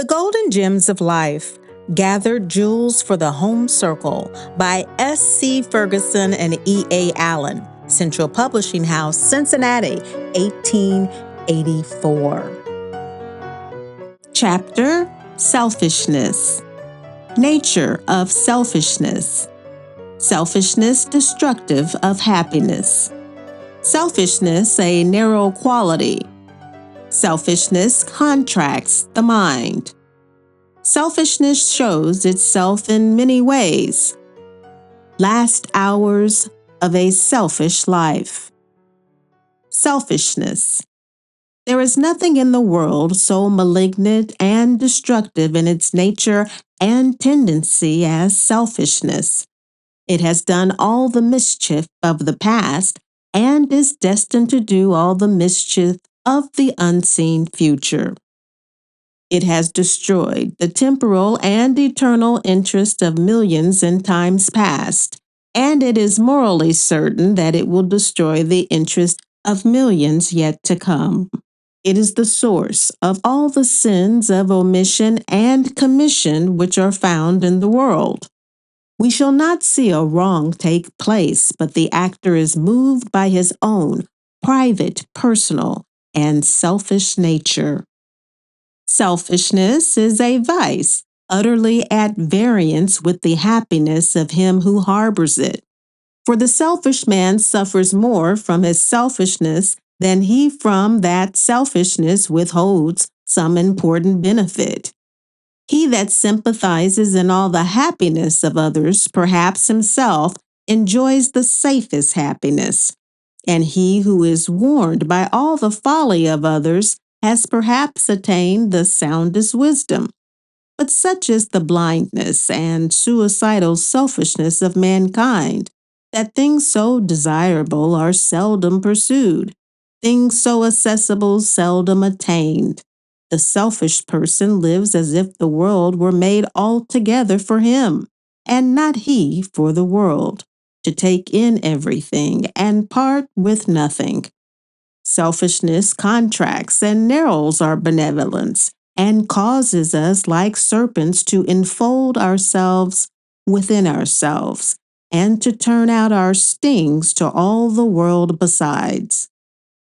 Golden Gems of Life, Gathered Jewels for the Home Circle by S.C. Ferguson and E.A. Allen, Central Publishing House, Cincinnati, 1884. Chapter: Selfishness. Nature of selfishness. Selfishness destructive of happiness. Selfishness a narrow quality. Selfishness contracts the mind. Selfishness shows itself in many ways. Last hours of a selfish life. Selfishness. There is nothing in the world so malignant and destructive in its nature and tendency as selfishness. It has done all the mischief of the past and is destined to do all the mischief of the unseen future. It has destroyed the temporal and eternal interest of millions in times past, and it is morally certain that it will destroy the interest of millions yet to come. It is the source of all the sins of omission and commission which are found in the world. We shall not see a wrong take place, but the actor is moved by his own private, personal, and selfish nature. Selfishness is a vice, utterly at variance with the happiness of him who harbors it. For the selfish man suffers more from his selfishness than he from that selfishness withholds some important benefit. He that sympathizes in all the happiness of others, perhaps himself, enjoys the safest happiness. And he who is warned by all the folly of others has perhaps attained the soundest wisdom. But such is the blindness and suicidal selfishness of mankind, that things so desirable are seldom pursued, things so accessible seldom attained. The selfish person lives as if the world were made altogether for him, and not he for the world, to take in everything and part with nothing. Selfishness contracts and narrows our benevolence, and causes us like serpents to enfold ourselves within ourselves, and to turn out our stings to all the world besides.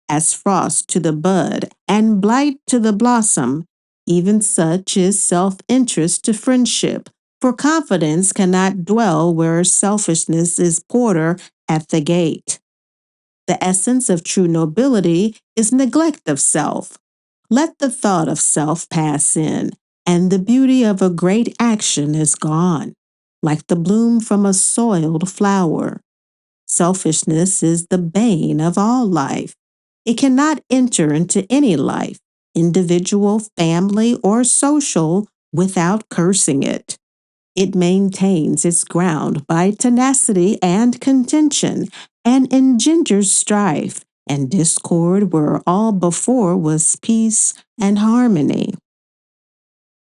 As frost to the bud and blight to the blossom, even such is self-interest to friendship, for confidence cannot dwell where selfishness is porter at the gate. The essence of true nobility is neglect of self. Let the thought of self pass in, and the beauty of a great action is gone, like the bloom from a soiled flower. Selfishness is the bane of all life. It cannot enter into any life, individual, family, or social, without cursing it. It maintains its ground by tenacity and contention, and engenders strife and discord where all before was peace and harmony.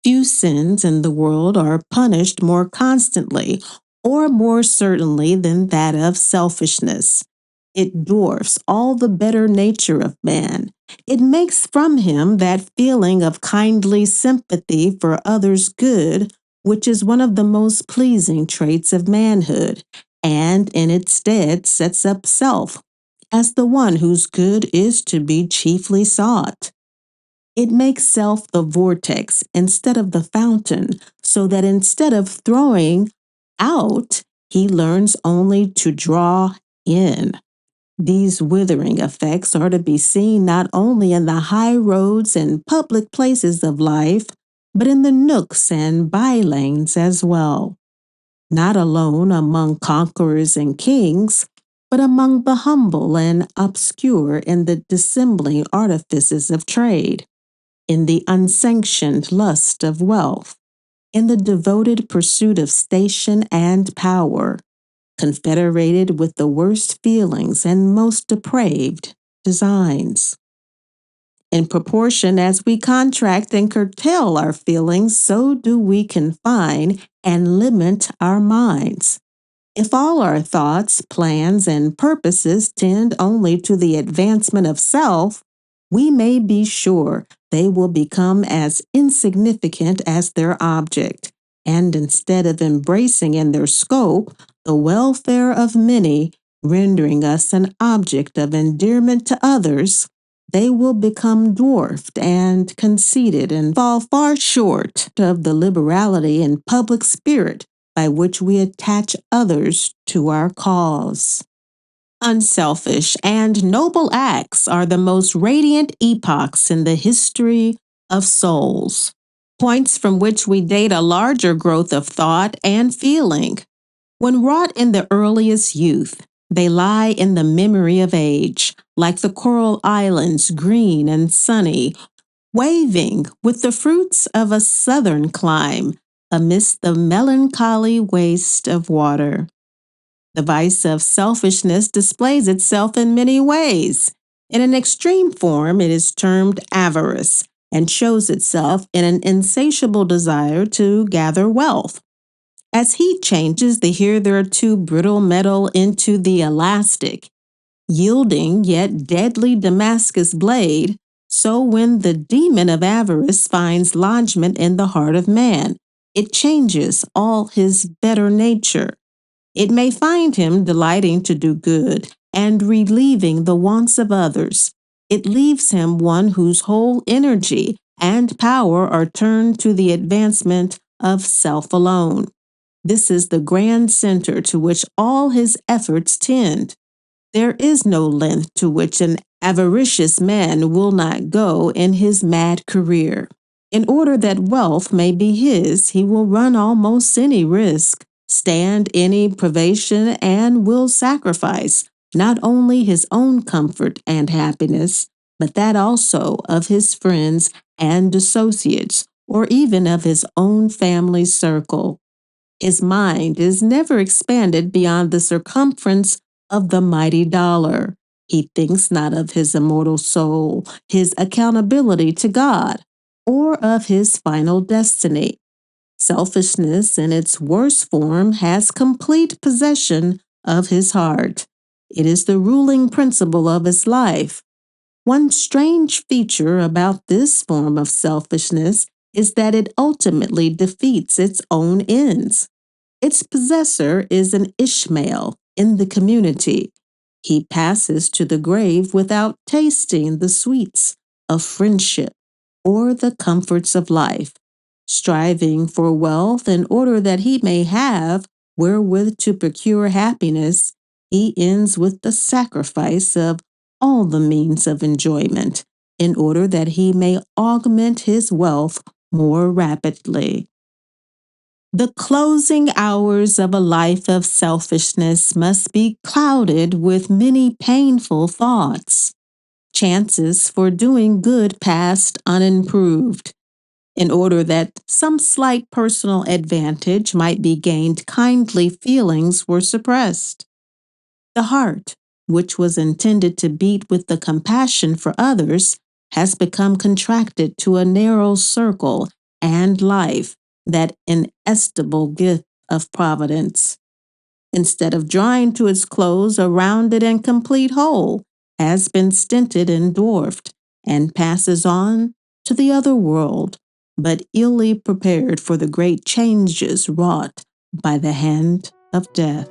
Few sins in the world are punished more constantly or more certainly than that of selfishness. It dwarfs all the better nature of man. It makes from him that feeling of kindly sympathy for others' good, which is one of the most pleasing traits of manhood, and in its stead sets up self as the one whose good is to be chiefly sought. It makes self the vortex instead of the fountain, so that instead of throwing out, he learns only to draw in. These withering effects are to be seen not only in the high roads and public places of life, but in the nooks and by-lanes as well. Not alone among conquerors and kings, but among the humble and obscure in the dissembling artifices of trade, in the unsanctioned lust of wealth, in the devoted pursuit of station and power, confederated with the worst feelings and most depraved designs. In proportion as we contract and curtail our feelings, so do we confine and limit our minds. If all our thoughts, plans, and purposes tend only to the advancement of self, we may be sure they will become as insignificant as their object, and instead of embracing in their scope the welfare of many, rendering us an object of endearment to others, they will become dwarfed and conceited and fall far short of the liberality and public spirit by which we attach others to our cause. Unselfish and noble acts are the most radiant epochs in the history of souls, points from which we date a larger growth of thought and feeling. When wrought in the earliest youth, they lie in the memory of age, like the coral islands, green and sunny, waving with the fruits of a southern clime amidst the melancholy waste of water. The vice of selfishness displays itself in many ways. In an extreme form, it is termed avarice and shows itself in an insatiable desire to gather wealth. As heat changes the hitherto brittle metal into the elastic, yielding yet deadly Damascus blade, so when the demon of avarice finds lodgment in the heart of man, it changes all his better nature. It may find him delighting to do good and relieving the wants of others. It leaves him one whose whole energy and power are turned to the advancement of self alone. This is the grand center to which all his efforts tend. There is no length to which an avaricious man will not go in his mad career. In order that wealth may be his, he will run almost any risk, stand any privation, and will sacrifice not only his own comfort and happiness, but that also of his friends and associates, or even of his own family circle. His mind is never expanded beyond the circumference of the mighty dollar. He thinks not of his immortal soul, his accountability to God, or of his final destiny. Selfishness, in its worst form, has complete possession of his heart. It is the ruling principle of his life. One strange feature about this form of selfishness is that it ultimately defeats its own ends. Its possessor is an Ishmael in the community. He passes to the grave without tasting the sweets of friendship or the comforts of life, striving for wealth in order that he may have wherewith to procure happiness. He ends with the sacrifice of all the means of enjoyment in order that he may augment his wealth more rapidly. The closing hours of a life of selfishness must be clouded with many painful thoughts. Chances for doing good passed unimproved. In order that some slight personal advantage might be gained, kindly feelings were suppressed. The heart, which was intended to beat with the compassion for others, has become contracted to a narrow circle, and life, that inestimable gift of Providence, instead of drawing to its close a rounded and complete whole, has been stinted and dwarfed, and passes on to the other world, but illy prepared for the great changes wrought by the hand of death.